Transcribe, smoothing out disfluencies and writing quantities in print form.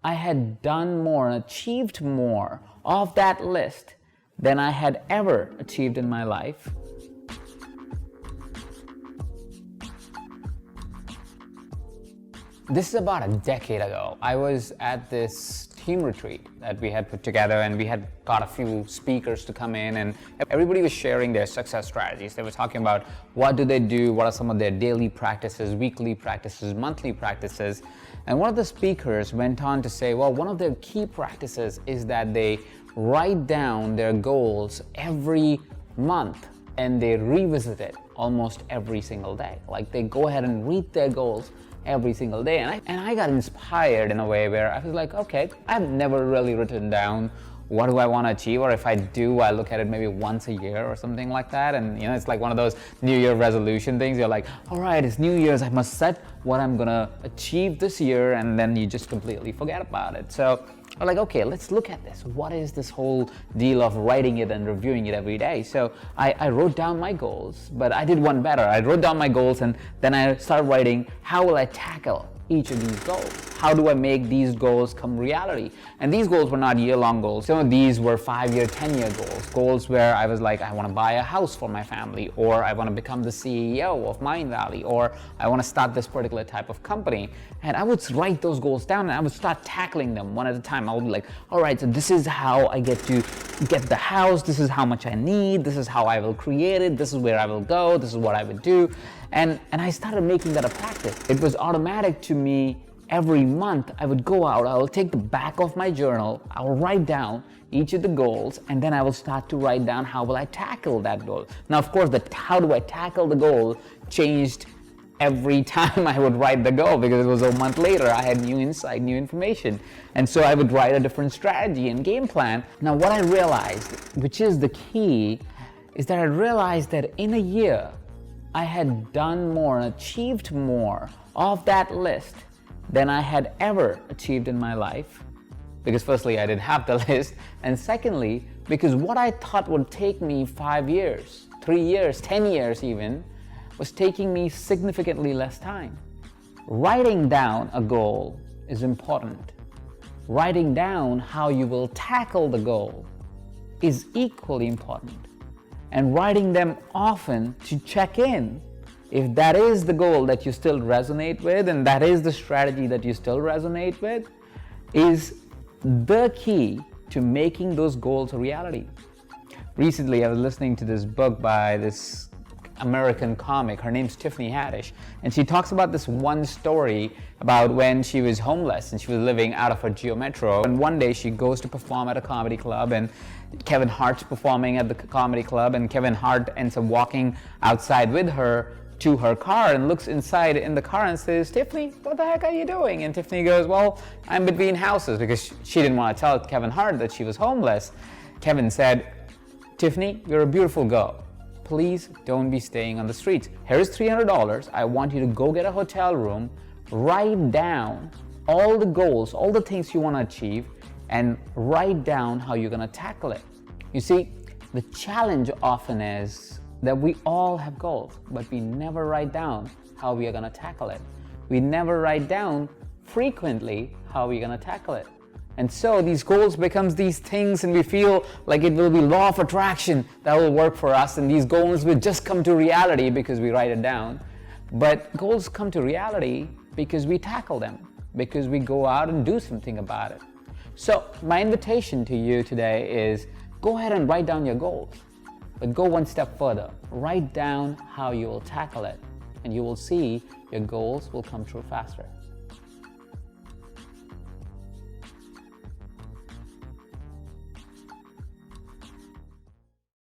I had done more and achieved more of that list than I had ever achieved in my life. This is about a decade ago. I was at this team retreat that we had put together, and we had got a few speakers to come in, and everybody was sharing their success strategies. They were talking about what do they do, what are some of their daily practices, weekly practices, monthly practices. And one of the speakers went on to say, well, one of their key practices is that they write down their goals every month and they revisit it almost every single day. Like, they go ahead and read their goals every single day. And I got inspired in a way where I was like, okay, I've never really written down what do I want to achieve, or if I do, I look at it maybe once a year or something like that. And it's like one of those New Year resolution things. You're like, all right, it's New Year's, I must set what I'm gonna achieve this year, and then you just completely forget about it. So I'm like, okay, let's look at this. What is this whole deal of writing it and reviewing it every day? So I wrote down my goals, but I did one better. I wrote down my goals, and then I started writing, how will I tackle each of these goals? How do I make these goals come reality? And these goals were not year-long goals. Some of these were 5-year, 10-year goals where I was like, I want to buy a house for my family, or I want to become the CEO of Mindvalley, or I want to start this particular type of company. And I would write those goals down, and I would start tackling them one at a time. I would be like, all right, so this is how I get to get the house, this is how much I need, this is how I will create it, this is where I will go, this is what I would do. And I started making that a practice. It was automatic to me. Every month I would go out, I will take the back of my journal, I will write down each of the goals, and then I will start to write down how will I tackle that goal. Now, of course, how do I tackle the goal changed every time I would write the goal, because it was a month later, I had new insight, new information. And so I would write a different strategy and game plan. Now, what I realized, which is the key, is that I realized that in a year, I had done more and achieved more of that list than I had ever achieved in my life. Because firstly, I didn't have the list, and secondly, because what I thought would take me 5 years, 3 years, 10 years even, was taking me significantly less time. Writing down a goal is important. Writing down how you will tackle the goal is equally important. And writing them often to check in if that is the goal that you still resonate with, and that is the strategy that you still resonate with, is the key to making those goals a reality. Recently, I was listening to this book by this American comic. Her name's Tiffany Haddish, and she talks about this one story about when she was homeless and she was living out of her Geo Metro, and one day she goes to perform at a comedy club, and Kevin Hart's performing at the comedy club, and Kevin Hart ends up walking outside with her to her car and looks inside in the car and says, Tiffany, what the heck are you doing? And Tiffany goes, well, I'm between houses, because she didn't want to tell Kevin Hart that she was homeless. Kevin said, Tiffany, you're a beautiful girl. Please don't be staying on the streets. Here's $300. I want you to go get a hotel room, write down all the goals, all the things you want to achieve, and write down how you're going to tackle it. You see, the challenge often is that we all have goals, but we never write down how we are going to tackle it. We never write down frequently how we're going to tackle it. And so these goals becomes these things, and we feel like it will be law of attraction that will work for us, and these goals will just come to reality because we write it down. But goals come to reality because we tackle them, because we go out and do something about it. So my invitation to you today is, go ahead and write down your goals, but go one step further. Write down how you will tackle it, and you will see your goals will come true faster.